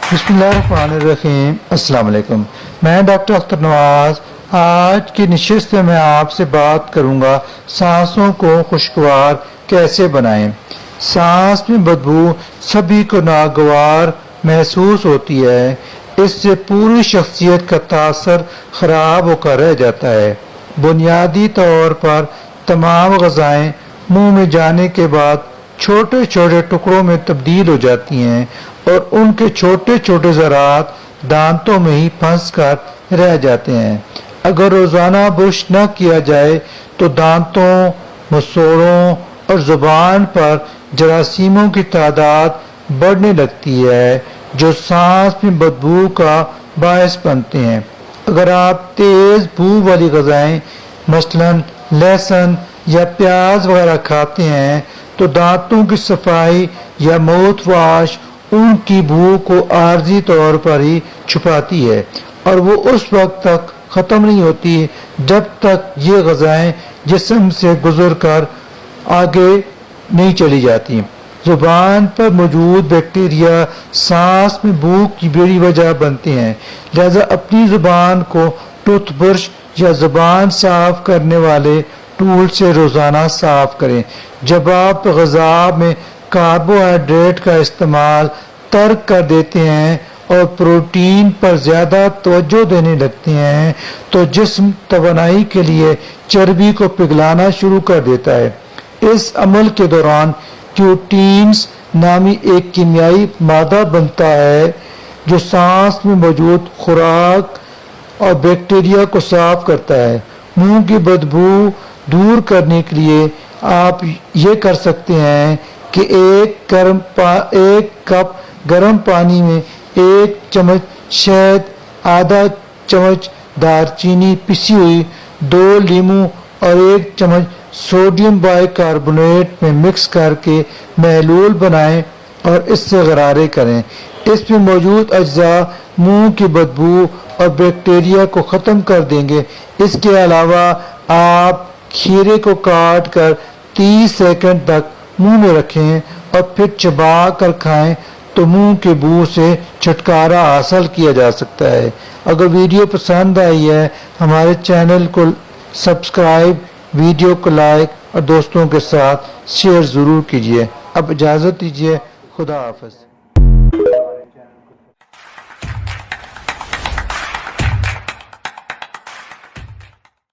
बिस्मिल्लाहिर्रहमानिर्रहीम। अस्सलाम वालेकुम। मैं डॉक्टर अख्तर नवाज। आज की नशिस्त में मैं आपसे बात करूंगा सांसों को खुशगवार कैसे बनाएं। सांस में बदबू सभी को नागवार महसूस होती है। इससे पूरी शख्सियत का तासर खराब होकर रह जाता है। बुनियादी तौर पर तमाम ग़ज़ाएं मुंह में जाने के बाद छोटे छोटे टुकड़ों में तब्दील हो जाती हैं और उनके छोटे छोटे ज़रात दांतों में ही फंस कर रह जाते हैं। अगर रोज़ाना ब्रश न किया जाए तो दांतों, मसूड़ों और ज़ुबान पर जरासीमों की तादाद बढ़ने लगती है जो सांस में बदबू का बायस बनते हैं। अगर आप तेज़ बू वाली ग़ज़ाएं मसलन लहसुन या प्याज वगैरह खाते हैं तो दांतों की सफाई या माउथ वॉश उनकी बू को आर्जी तौर पर ही छुपाती है और वो उस वक्त तक ख़त्म नहीं होती जब तक ये ग़ज़ाएं जिस्म से गुजर कर आगे नहीं चली जाती। ज़ुबान पर मौजूद बैक्टीरिया सांस में बू की बड़ी वजह बनते हैं, लिहाजा अपनी ज़ुबान को टूथब्रश या ज़ुबान साफ करने वाले टूल से रोज़ाना साफ करें। जब आप ग़ज़ा में कार्बोहाइड्रेट का इस्तेमाल तर्क कर देते हैं और प्रोटीन पर ज़्यादा तवज्जो देने लगते हैं तो जिस्म तवानाई के लिए चर्बी को पिघलाना शुरू कर देता है। इस अमल के दौरान क्यूटीन्स नामी एक कीमियाई मादा बनता है जो सांस में मौजूद खुराक और बैक्टीरिया को साफ करता है। मुंह की बदबू दूर करने के लिए आप ये कर सकते हैं कि एक कप गर्म पानी में 1 चम्मच शहद, आधा चम्मच दालचीनी पिसी हुई, 2 लीमू और 1 चम्मच सोडियम बाइकार्बोनेट में मिक्स करके महलूल बनाएं और इससे गरारे करें। इसमें मौजूद अज्जा मुंह की बदबू और बैक्टीरिया को ख़त्म कर देंगे। इसके अलावा आप खीरे को काट कर 30 सेकंड तक मुंह में रखें और फिर चबा कर खाएं तो मुंह के बू से छुटकारा हासिल किया जा सकता है। अगर वीडियो पसंद आई है हमारे चैनल को सब्सक्राइब, वीडियो को लाइक और दोस्तों के साथ शेयर ज़रूर कीजिए। अब इजाज़त दीजिए। खुदा हाफ़िज़।